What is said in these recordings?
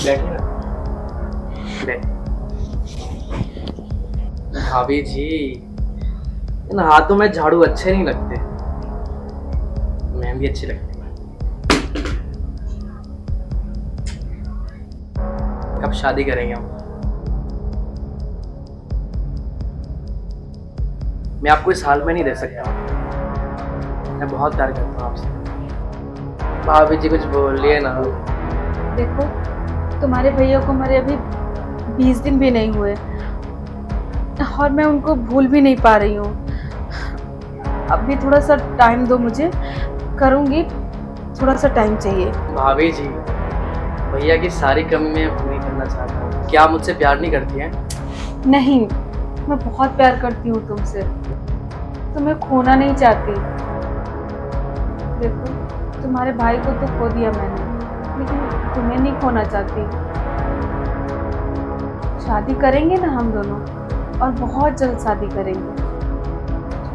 बैठिए ना, बैठ। भाभी जी, इन हाथों में झाड़ू अच्छे नहीं लगते, मेहंदी अच्छी लगती है। कब शादी करेंगे हम? मैं आपको इस हाल में नहीं दे सकता, मैं बहुत प्यार करता हूँ आपसे। भाभी जी कुछ बोलिए ना। देखो, तुम्हारे भैया को मरे अभी 20 दिन भी नहीं हुए और मैं उनको भूल भी नहीं पा रही हूँ। अभी थोड़ा सा टाइम दो मुझे, करूँगी, थोड़ा सा टाइम चाहिए। भाभी जी, भैया की सारी कमी मैं पूरी करना चाहता हूँ। क्या आप मुझसे प्यार नहीं करती हैं? नहीं, मैं बहुत प्यार करती हूँ तुमसे, तुम्हें खोना नहीं चाहती। देखो, तुम्हारे भाई को तो खो दिया मैंने, लेकिन तुम्हें नहीं खोना चाहती। शादी करेंगे ना हम दोनों, और बहुत जल्द शादी करेंगे।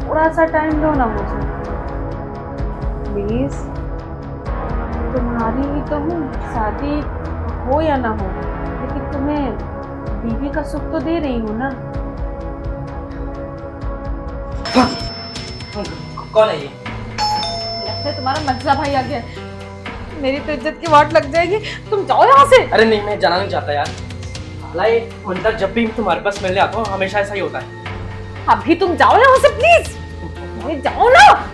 थोड़ा सा टाइम दो ना मुझे प्लीज। तुम्हारी ही तो हूँ, शादी हो या ना हो, लेकिन तुम्हें बीवी का सुख तो दे रही हूँ ना। कौन है ये? लगता है तुम्हारा मज्जा भाई आ गया। मेरी तो इज्जत की वाट लग जाएगी, तुम जाओ यहाँ से। अरे नहीं, मैं जाना नहीं चाहता यार। लाई मंतर, जब भी तुम्हारे पास मिलने आता हूँ हमेशा ऐसा ही होता है। अभी तुम जाओ यहाँ से प्लीज, अरे जाओ ना।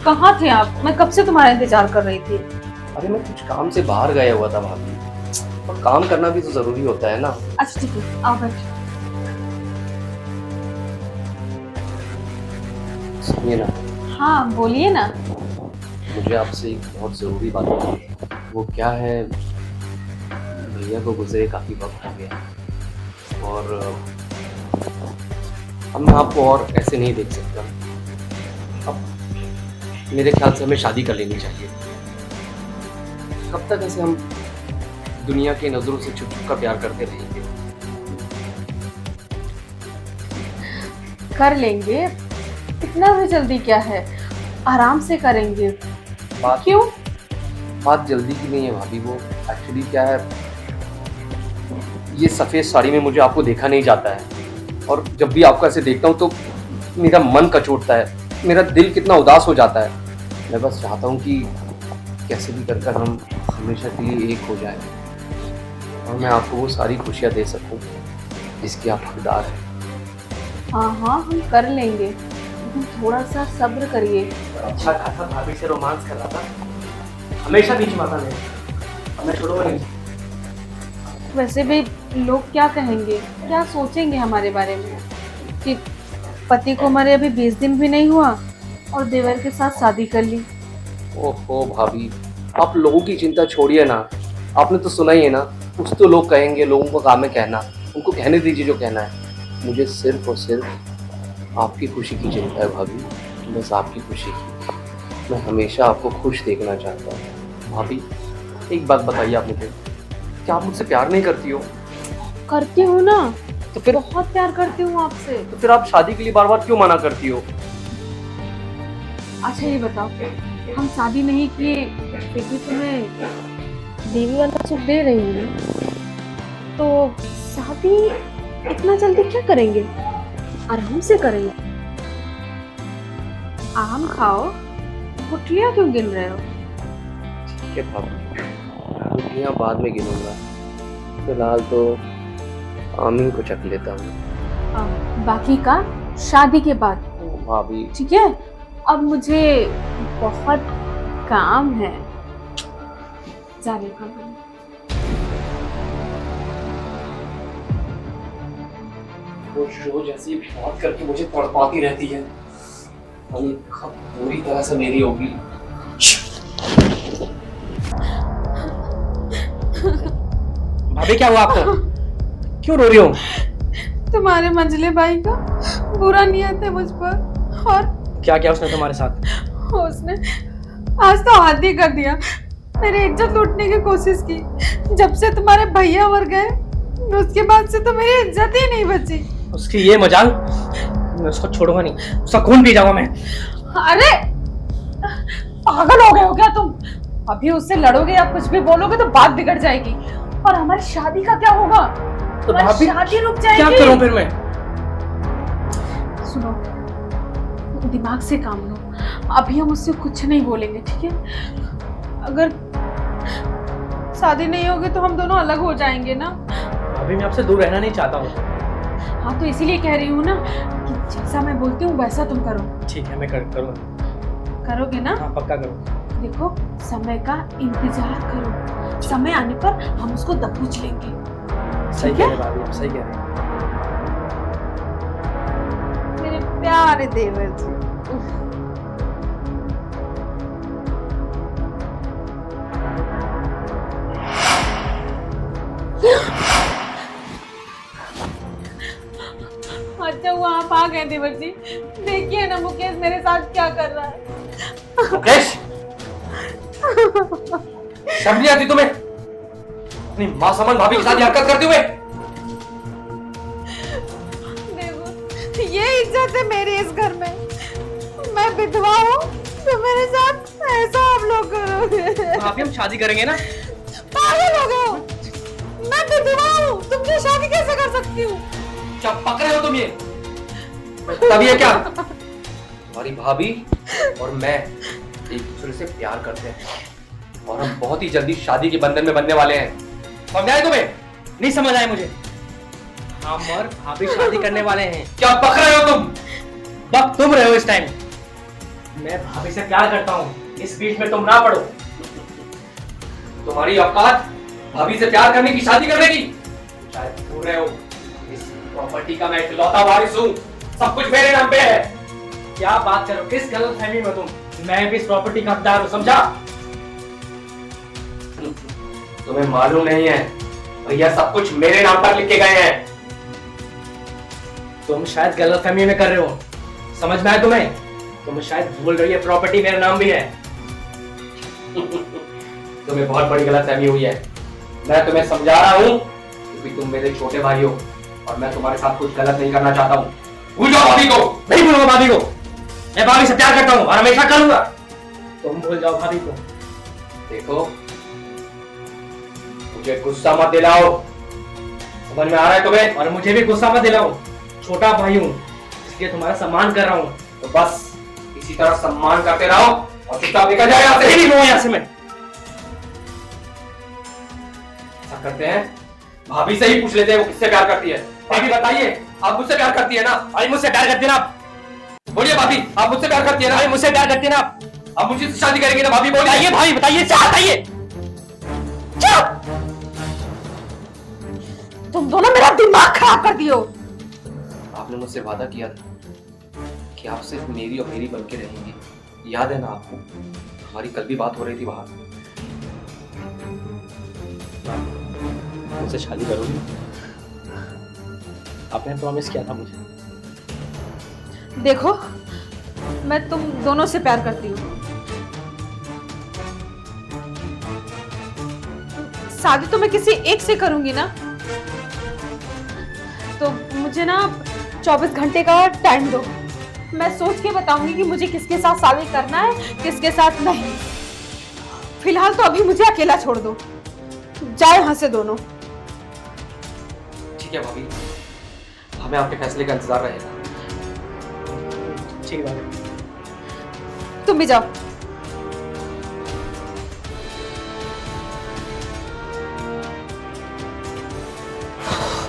कहाँ थे आप? मैं कब से तुम्हारा इंतजार कर रही थी। अरे मैं कुछ काम से बाहर गया हुआ था भाभी, और काम करना भी तो जरूरी होता है ना। अच्छा ठीक है, आओ बैठो। सुनिए ना, हाँ बोलिए ना। मुझे आपसे एक बहुत ज़रूरी बात करनी है। वो क्या है, भैया को गुजरे काफ़ी वक्त हो गया और अब मैं आपको और ऐसे नहीं देख सकता। अब मेरे ख्याल से हमें शादी कर लेनी चाहिए। कब तक ऐसे हम दुनिया की नज़रों से छुप छुप कर प्यार करते रहेंगे? कर लेंगे, इतना भी जल्दी क्या है, आराम से करेंगे। बात क्यों? बात जल्दी की नहीं है भाभी। वो एक्चुअली क्या है, ये सफ़ेद साड़ी में मुझे आपको देखा नहीं जाता है, और जब भी आपको ऐसे देखता हूँ तो मेरा मन कचोटता है, मेरा दिल कितना उदास हो जाता है। मैं बस चाहता हूँ कि कैसे भी कर हम हमेशा के लिए एक हो जाएं, और मैं आपको वो सारी खुशियाँ दे सकूँ जिसकी आप हकदार हैं। हाँ हाँ, हम कर लेंगे, लेकिन थोड़ा सा सब्र करिए। अच्छा खासा भाभी से रोमांस कर रहा था, हमेशा बीच में आता नहीं, अब मैं छोड़ूंगा नहीं। वैसे भी लोग क्या कहेंगे, क्या सोचेंगे हमारे बारे में कि पति को मरे अभी 20 दिन भी नहीं हुआ और देवर के साथ शादी कर ली। ओहो भाभी, आप लोगों की चिंता छोड़िए ना। आपने तो सुना ही है ना, कुछ तो लोग कहेंगे, लोगों का काम है कहना, उनको कहने दीजिए जो कहना है। मुझे सिर्फ और सिर्फ आपकी खुशी की चिंता है भाभी, बस आपकी खुशी की। मैं हमेशा आपको खुश देखना चाहता हूँ। भाभी एक बात बताइए आप मुझे, क्या आप मुझसे प्यार नहीं करती हो? करती हूँ ना, तो फिर बहुत प्यार करती हूँ आपसे। तो फिर आप शादी के लिए बार बार क्यों मना करती हो? अच्छा ये बताओ, हम शादी नहीं किए फिर भी तुम्हें देवी वाला सुख दे रही हूँ, तो शादी इतना जल्दी क्या करेंगे, आराम से करेंगे। आम खाओ, गुठलियाँ क्यों गिन रहे हो? ठीक है भाभी, गुठलियाँ बाद में गिनूंगा, फिलहाल तो आमीन को चख लेता हूँ। बाकी का शादी के बाद, भाभी ठीक है? अब मुझे बहुत काम है, जाने का मन। रोज ऐसी बात करके मुझे तड़पाती रहती है, और ये कब पूरी तरह से मेरी होगी। भाभी क्या हुआ आपको? क्यों रो रही हो? तुम्हारे मंझले भाई का बुरा नियत है मुझ पर, और क्या क्या उसने तुम्हारे साथ? उसने आज तो हद ही कर दिया। मेरी इज्जत लूटने की कोशिश की। जब से तुम्हारे भैया मर गए उसके बाद से तो मेरी इज्जत ही नहीं बची। उसकी ये मजाल, मैं उसको छोड़ूंगा नहीं, उसका खून पी जाऊंगा मैं। अरे पागल हो गए हो क्या तुम? अभी उससे लड़ोगे या कुछ भी बोलोगे तो बात बिगड़ जाएगी। और हमारी शादी का क्या होगा? तो हमारी भाभी शादी रुक जाएगी। क्या करूं फिर मैं? सुनो, दिमाग से काम लो। अभी हम उससे कुछ नहीं बोलेंगे, ठीक है? अगर शादी नहीं होगी तो हम दोनों अलग हो जाएंगे ना। अभी मैं आपसे दूर रहना नहीं चाहता हूँ। हाँ तो इसीलिए कह रही हूँ ना कि जैसा मैं बोलती हूँ वैसा तुम करो। ठीक है, मैं करूँगा। करोगे ना? हाँ पक्का करूँगा। देखो, समय का इंतजार करो, समय आने पर हम उसको दबोच लेंगे। सही ठीक कह है? रहे हैं भाभी, आप सही कह रहे हैं। मेरे प्यारे देवर जी। अच्छा वो आप आ गए देवर जी। देखिए ना मुकेश मेरे साथ क्या कर रहा है। मुकेश, शर्म नहीं आती तुम्हें? अपनी मां समान भाभी के साथ हरकत करते हुए? देखो, ये इज्जत है मेरी इस घर में। मैं विधवा हूँ तो मेरे साथ ऐसा आप लोग करोगे? भाभी हम शादी करेंगे ना? पागल हो गए हो? मैं विधवा हूँ, तुमसे शादी कैसे कर सकती हूँ? क्या पक रहे हो तुम ये? तब ये क्या? तुम्हारी भाभी और मैं एक दूसरे से प्यार करते हैं और हम बहुत ही जल्दी शादी के बंधन में बनने वाले हैं। समझ आए तुम्हें? नहीं समझ आए मुझे। हम और भाभी शादी करने वाले हैं। क्या पक रहे हो तुम? बक तुम रहे हो इस टाइम। मैं भाभी से प्यार करता हूँ, इस बीच में तुम ना पड़ो। तुम्हारी औकात भाभी से प्यार करने की, शादी करने की? शायद भूल रहे हो, इस प्रॉपर्टी का मैं इकलौता वारिस हूँ। सब कुछ मेरे नाम पे है। क्या बात करो, किस गलतफहमी में तुम? मैं भी इस प्रॉपर्टी का हकदार हूँ, समझा? तुम्हें मालूम नहीं है, भैया सब कुछ मेरे नाम पर लिख के गए हैं। तुम शायद गलतफहमी में कर रहे हो, समझ में आया तुम्हें? तुम शायद भूल रही है प्रॉपर्टी मेरा नाम भी है। तुम्हें बहुत बड़ी गलतफहमी हुई है। मैं तुम्हें समझा रहा हूँ क्योंकि तुम मेरे छोटे भाई हो और मैं तुम्हारे साथ कुछ गलत नहीं करना चाहता हूँ। भूल जाओ भाभी को। नहीं भूलूंगा भाभी को, मैं भाभी से प्यार करता हूँ और हमेशा करूंगा। तुम भूल जाओ भाभी को। देखो, मुझे गुस्सा मत दिलाओ, समझ में आ रहा है तुम्हें? और मुझे भी गुस्सा मत दिलाओ, छोटा भाई हूँ इसलिए तुम्हारा सम्मान कर रहा हूँ। तो बस इसी तरह सम्मान करते रहो और चुपचाप निकल जाए यहाँ से। नहीं वो यहाँ से मैं। ऐसा करते हैं, भाभी से ही पूछ लेते हैं वो किससे प्यार करती है। भाभी बताइए, आप मुझसे प्यार करती है ना? अरे मुझसे प्यार करती है ना आप? बोलिए भाभी, आप मुझसे प्यार करती है ना? अरे मुझसे प्यार करती है ना आप? आप मुझसे शादी करेंगे ना भाभी? बोलिए बताइए भाई, बताइए, क्या बताइए? तुम दोनों मेरा दिमाग खराब कर दियो। आपने मुझसे वादा किया था कि आप सिर्फ मेरी और मेरी बन के रहेंगे, याद है ना आपको? हमारी कल भी बात हो रही थी बाहर। मुझसे शादी करोगी? आपने प्रॉमिस किया था मुझे। देखो, मैं तुम दोनों से प्यार करती हूँ। शादी तो मैं किसी एक से करूंगी ना, तो मुझे ना 24 घंटे का टाइम दो। मैं सोच के बताऊंगी कि मुझे किसके साथ शादी करना है, किसके साथ नहीं। फिलहाल तो अभी मुझे अकेला छोड़ दो, जाओ यहाँ से दोनों। ठीक है भाभी, हमें आपके फैसले का इंतजार रहेगा। ठीक है, तुम भी जाओ।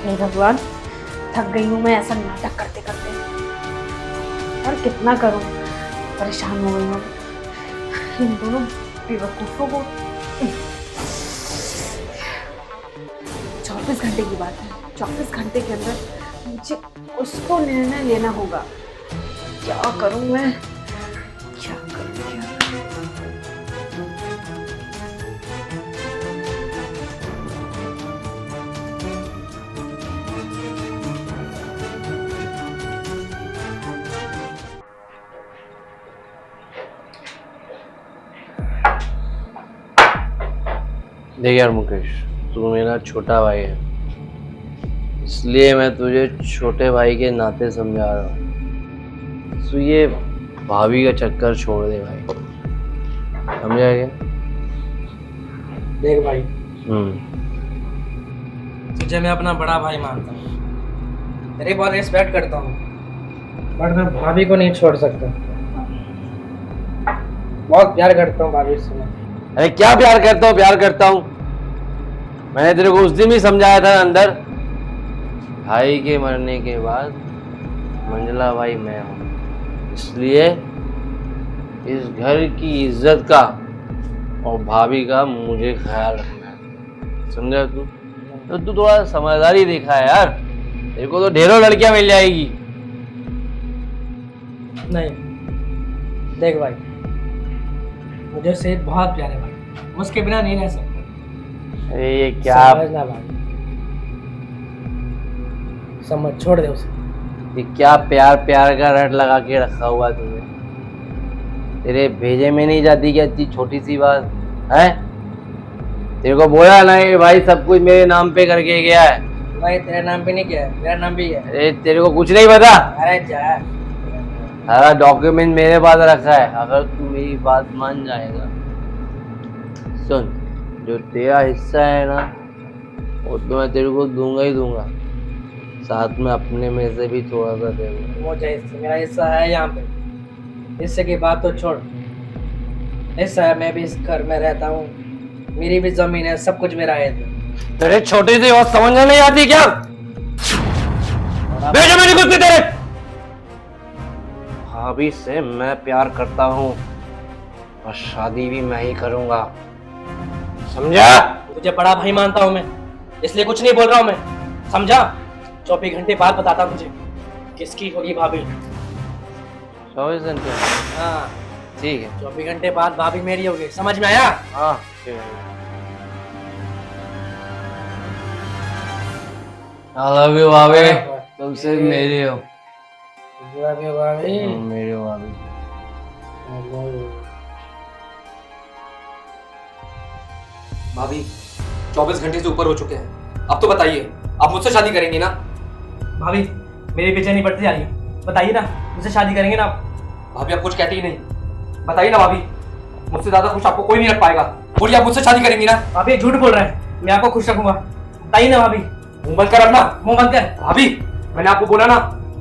हे भगवान, थक गई हूँ मैं ऐसा नाटक करते करते। और कितना करूँ, परेशान हो गई हूँ इन दोनों बेवकूफों को। 24 घंटे की बात है, 24 घंटे के अंदर मुझे उसको निर्णय लेना होगा। क्या करूँ मैं, क्या करूँ, क्या करूँ? देख यार मुकेश, तू मेरा छोटा भाई है, इसलिए मैं तुझे छोटे भाई के नाते समझा रहा हूँ। तो ये भाभी का चक्कर छोड़ दे भाई, समझा क्या? देख भाई, तुझे मैं अपना बड़ा भाई मानता हूँ, तेरी बहुत रिस्पेक्ट करता हूँ, बट मैं भाभी को नहीं छोड़ सकता। बहुत प्यार करता हूँ भाभी से। अरे क्या प्यार करता हूँ? प्यार करता हूँ, मैंने तेरे को उस दिन भी समझाया था अंदर, भाई के मरने के बाद मंजला भाई मैं हूँ, इसलिए इस घर की इज्जत का और भाभी का मुझे ख्याल रखना है, समझा तू? तो तू थोड़ा समझदारी दिखा है यार, तेरे को तो ढेरों लड़कियां मिल जाएगी। नहीं देख भाई, मुझे उससे बहुत प्यार है भाई, उसके बिना नहीं रह सकता। अरे ये क्या समझना भाई, समझ, छोड़ दे उसे। ये क्या प्यार प्यार का रट लगा के रखा हुआ तुमने? तेरे भेजे में नहीं जाती क्या इतनी छोटी सी बात है? तेरे को बोला ना ये भाई सब कुछ मेरे नाम पे करके गया है। भाई तेरे नाम पे नहीं किया है, मेरा नाम भी है। अरे तेरे को कुछ नहीं पता, अरे जा, सारा डॉक्यूमेंट मेरे पास रखा है, अगर तू मेरी बात मान जाएगा। सुन, जो तेरा हिस्सा है ना वो तो मैं तेरे को दूंगा ही दूंगा, साथ में अपने में से भी थोड़ा सा दे दूंगा। मुझे मेरा हिस्सा है यहाँ पे, हिस्से की बात तो छोड़, हिस्सा है, मैं भी इस घर में रहता हूँ, मेरी भी जमीन है, सब कुछ मेरा है। तेरे छोटी सी बात समझ नहीं आती क्या? भेजो मेरी कुछ भी तेरे भाभी से मैं प्यार करता हूँ और शादी भी मैं ही करूंगा, समझा? तुझे बड़ा भाई मानता हूँ मैं, इसलिए कुछ नहीं बोल रहा हूँ मैं, समझा? 24 घंटे बाद बताता हूँ तुझे किसकी होगी भाभी। 24 घंटे? हाँ ठीक है, 24 घंटे बाद भाभी मेरी होगी, समझ में आया? हाँ ठीक है। I love you भाभी, तुम सिर्फ मेरी हो। मेरी हो भाभी। भाभी 24 घंटे से ऊपर हो चुके हैं, अब तो बताइए आप मुझसे शादी करेंगी ना? भाभी मेरी बेचैनी बढ़ती जा रही है, बताइए ना, मुझसे शादी करेंगे ना आप? भाभी आप कुछ कहती ही नहीं, बताइए ना भाभी, मुझसे ज्यादा खुश आपको कोई नहीं रख पाएगा, बोलिए आप मुझसे शादी करेंगी ना? भाभी झूठ बोल रहे हैं, मैं आपको खुश रखूंगा, बताइए ना भाभी। मुंह बंद कर अपना, मुंह बंद कर। भाभी मैंने आपको बोला ना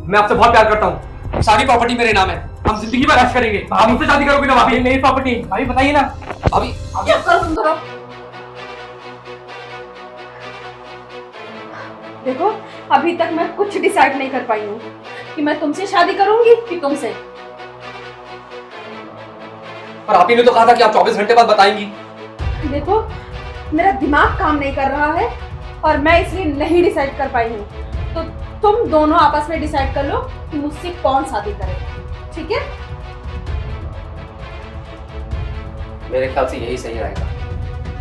मैं आपसे बहुत प्यार करता हूँ, सारी प्रॉपर्टी मेरे नाम है, हम जिंदगी भर ऐश करेंगे। आप मुझसे शादी करोगी ना भाभी? मेरी प्रॉपर्टी, भाभी बताइए ना। भाभी क्या करो तुम दोनों? देखो अभी तक मैं कुछ डिसाइड नहीं कर पाई हूँ कि मैं तुमसे शादी करूंगी कि तुमसे। पर आप ही ने तो कहा था कि आप 24 घंटे बाद बताएंगी। देखो मेरा दिमाग काम नहीं कर रहा है और मैं इसलिए नहीं डिसाइड कर पाई हूँ, तो तुम दोनों आपस में डिसाइड कर लो कि मुझसे कौन शादी करे, ठीक है? मेरे ख्याल से यही सही रहेगा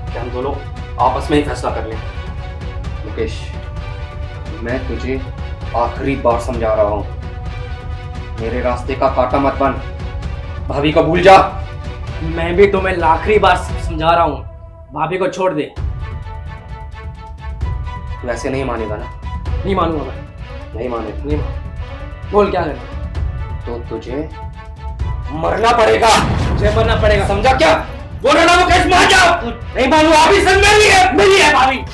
कि हम दोनों आपस में ही फैसला कर लें। मुकेश मैं तुझे आखिरी बार समझा रहा हूँ, मेरे रास्ते का कांटा मत बन, भाभी को भूल जा। मैं भी तुम्हें आखिरी बार समझा रहा हूँ, भाभी को छोड़ दे। वैसे नहीं मानेगा ना? नहीं मानूंगा मैं, नहीं मानेगा? नहीं मान। बोल क्या करें? तो तुझे मरना पड़ेगा। मुझे मरना पड़ेगा, समझा क्या? बोलो ना मुकेश, मान जाओ। नहीं मानू, अभी संग मेरी है भाभी।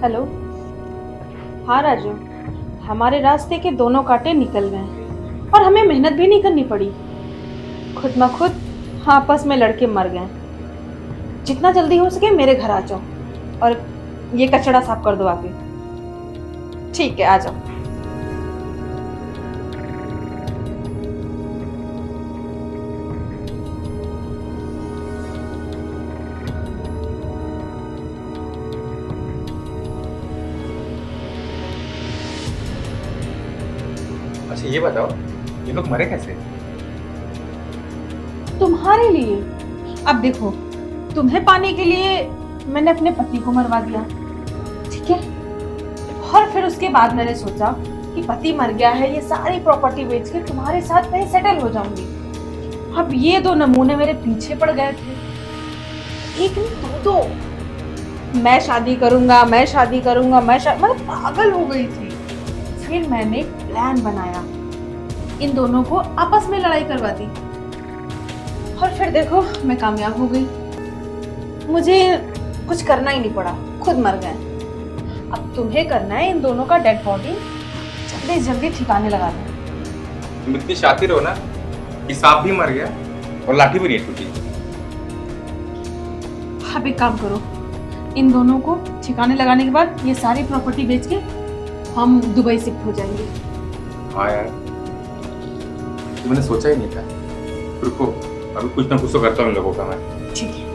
हेलो। हाँ राजू, हमारे रास्ते के दोनों कांटे निकल गए और हमें मेहनत भी नहीं करनी पड़ी। खुद म खुद आपस में लड़के मर गए। जितना जल्दी हो सके मेरे घर आ जाओ और ये कचड़ा साफ कर दो आके। ठीक है, आ जाओ। अच्छा ये बताओ, ये लोग मरे कैसे? तुम्हारे लिए। अब देखो, तुम्हें पाने के लिए मैंने अपने पति को मरवा दिया, ठीक है? और फिर उसके बाद मैंने सोचा कि पति मर गया है, ये सारी प्रॉपर्टी बेच के तुम्हारे साथ मैं सेटल हो जाऊंगी। अब ये दो नमूने मेरे पीछे पड़ गए थे, एक नहीं दो। मैं शादी करूंगा, मैं शादी करूंगा, मैं पागल हो गई थी। फिर मैंने एक प्लान बनाया, इन दोनों को आपस में लड़ाई करवा दी और फिर देखो मैं कामयाब हो गई। मुझे कुछ करना ही नहीं पड़ा, खुद मर गए। अब तुम्हें करना है इन दोनों का डेड बॉडी जल्दी जल्दी ठिकाने लगाना। तुम इतनी शातिर हो ना कि सांप भी मर गया और लाठी भी नहीं टूटी। अब एक काम करो, इन दोनों को ठिकाने लगाने के बाद ये सारी प्रॉपर्टी बेच के हम दुबई शिफ्ट हो जाएंगे। हाँ यार, तुमने सोचा ही नहीं था। रुको, अभी कुछ ना कुछ तो करता हूँ इन लोगों का मैं। ठीक है।